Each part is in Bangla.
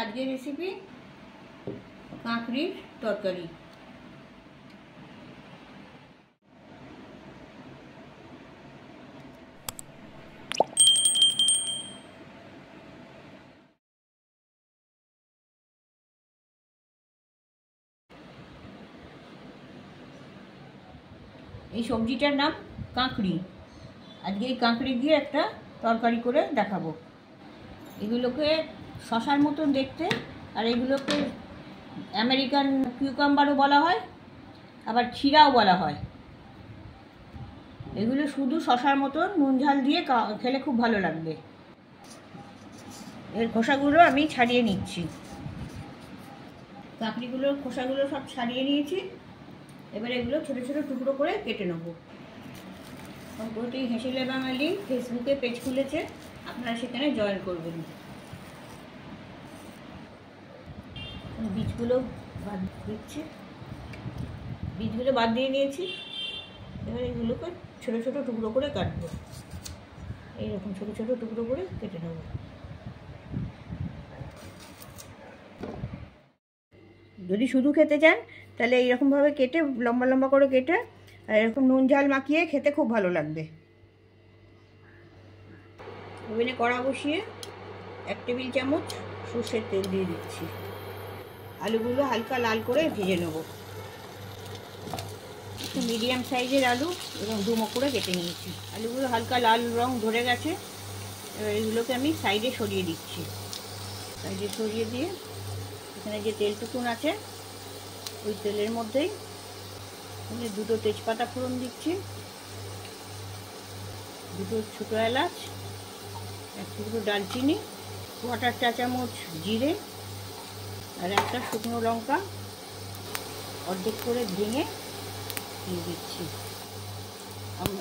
আজকের রেসিপি কাঁকড়ির তরকারি। এই সবজিটার নাম কাঁকড়ি। আজকে এই কাঁকড়ি দিয়ে একটা তরকারি করে দেখাবো। এগুলোকে শশার মতন দেখতে, আর এগুলোকে আমেরিকান কিউকাম্বারও বলা হয়, আবার ক্ষীরাও বলা হয়। এগুলো শুধু শশার মতন নুন ঝাল দিয়ে খেলে খুব ভালো লাগবে। এর খোসাগুলো আমি ছাড়িয়ে নিচ্ছি। কাঁকড়িগুলোর খোসাগুলো সব ছাড়িয়ে নিয়েছি। এবার এগুলো ছোটো ছোটো টুকরো করে কেটে নেবো। সম্প্রতি হেসেলে বাঙালি ফেসবুকে পেজ খুলেছে, আপনারা সেখানে জয়েন করবেন। বীজগুলো বাদ দিচ্ছি, বীজগুলো বাদ দিয়ে নিয়েছি। এবার এগুলোকে ছোটো ছোটো টুকরো করে কাটবো। এইরকম ছোটো ছোটো টুকরো করে কেটে নেব। যদি শুধু খেতে চান তাহলে এইরকমভাবে কেটে লম্বা লম্বা করে কেটে আর এরকম নুন ঝাল মাখিয়ে খেতে খুব ভালো লাগবে। ওভেনে কড়া বসিয়ে 1 টেবিল চামচ সর্ষের তেল দিয়ে দিচ্ছি। আলুগুলো হালকা লাল করে ভেজে নেব। একটু মিডিয়াম সাইজের আলু এবং ডুমো করে কেটে নিয়েছি। আলুগুলো হালকা লাল রং ধরে গেছে। এবার এগুলোকে আমি সাইডে সরিয়ে দিচ্ছি। সাইডে সরিয়ে দিয়ে এখানে যে তেলটুকুন আছে ওই তেলের মধ্যেই 2টো তেজপাতা ফোড়ন দিচ্ছি, 2টো ছোটো এলাচ, 1 টুকরো ডালচিনি, 1/4 চা চামচ জিরে আর একটা শুকনো লঙ্কা অর্ধেক করে ভেঙে দিয়ে দিচ্ছি।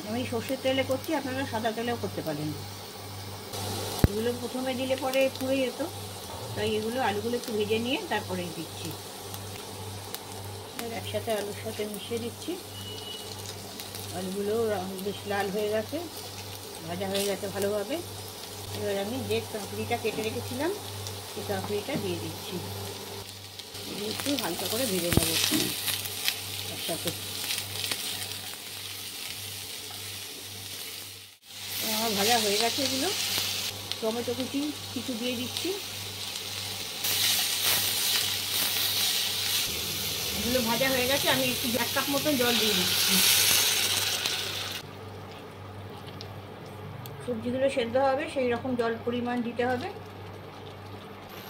আমি সর্ষের তেলে করছি, আপনারা সাদা তেলেও করতে পারেন। এগুলো প্রথমে দিলে পরে পুড়ে যেত, তাই এগুলো আলুগুলো একটু ভেজে নিয়ে তারপরেই দিচ্ছি। একসাথে আলুর সাথে মিশিয়ে দিচ্ছি। আলুগুলো বেশ লাল হয়ে গেছে, ভাজা হয়ে গেছে ভালোভাবে। এবার আমি যে কাঁকড়িটা কেটে রেখেছিলাম সেই কাঁকড়িটা দিয়ে দিচ্ছি। একটু হালকা করে ভেজে নেব একসাথে। আমার ভাজা হয়ে গেছে এগুলো। টমেটো কুচি কিছু দিয়ে দিচ্ছি। এগুলো ভাজা হয়ে গেছে, আমি একটু 1 কাপ মতন জল দিয়ে দিচ্ছি। সবজিগুলো সেদ্ধ হবে সেই রকম জল পরিমাণ দিতে হবে।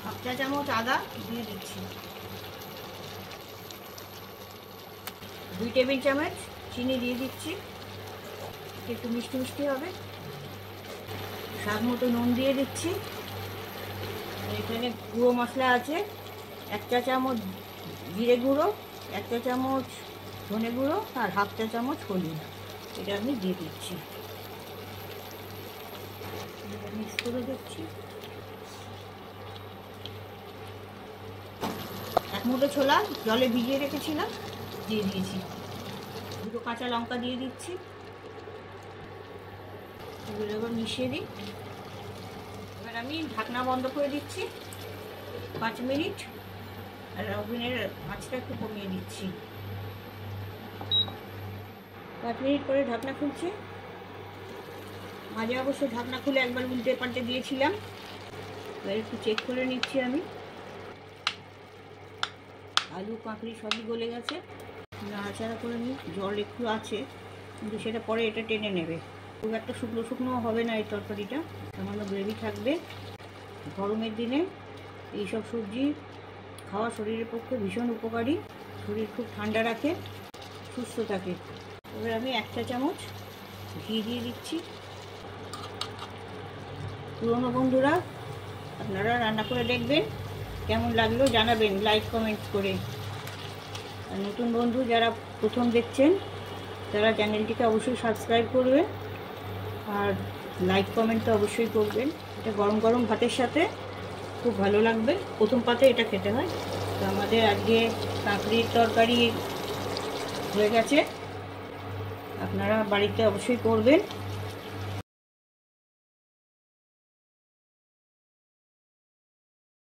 1/2 চা চামচ আদা দিয়ে দিচ্ছি। 2 টেবিল চামচ চিনি দিয়ে দিচ্ছি, একটু মিষ্টি মিষ্টি হবে। স্বাদ মতো নুন দিয়ে দিচ্ছি। এখানে গুঁড়ো মশলা আছে 1 চা চামচ জিরে গুঁড়ো, 1 চা চামচ ধনে গুঁড়ো আর 1/2 চা চামচ হলুদ। এটা আমি দিয়ে দিচ্ছি। মিক্স করে দিচ্ছি। 1 মুঠো ছোলা জলে ভিজিয়ে রেখেছিলাম, দিয়ে দিয়েছি। 2টো কাঁচা লঙ্কা দিয়ে দিচ্ছি। এগুলো এবার মিশিয়ে দিই। এবার আমি ঢাকনা বন্ধ করে দিচ্ছি 5 মিনিট, আর ওভেনের আঁচটা একটু কমিয়ে দিচ্ছি। 5 মিনিট পরে ঢাকনা খুলছি। মাঝে অবশ্য ঢাকনা খুলে একবার উল্টে পাল্টে দিয়েছিলাম। এবার একটু চেক করে নিচ্ছি আমি। আলু কাঁকড়ি সবই গলে গেছে। নাড়াচাড়া করে নিই। জল একটু আছে কিন্তু সেটা পরে এটা টেনে নেবে। খুব একটা শুকনো শুকনো হবে না এই তরকারিটা, সামান্য গ্রেভি থাকবে। গরমের দিনে এইসব সবজি খাওয়া শরীরের পক্ষে ভীষণ উপকারী। শরীর খুব ঠান্ডা রাখে, সুস্থ থাকে। এবার আমি 1 চা চামচ ঘি দিয়ে দিচ্ছি। পুরনো বন্ধুরা আপনারা রান্না করে দেখবেন, কেমন লাগলো জানাবেন লাইক কমেন্ট করে। আর নতুন বন্ধু যারা প্রথম দেখছেন তারা চ্যানেলটিকে অবশ্যই সাবস্ক্রাইব করবেন আর লাইক কমেন্ট তো অবশ্যই করবেন। এটা গরম গরম ভাতের সাথে খুব ভালো লাগবে। প্রথম পাতে এটা খেতে হয়। তো আমাদের আজকে কাঁকড়ির তরকারি হয়ে গেছে, আপনারা বাড়িতে অবশ্যই করবেন।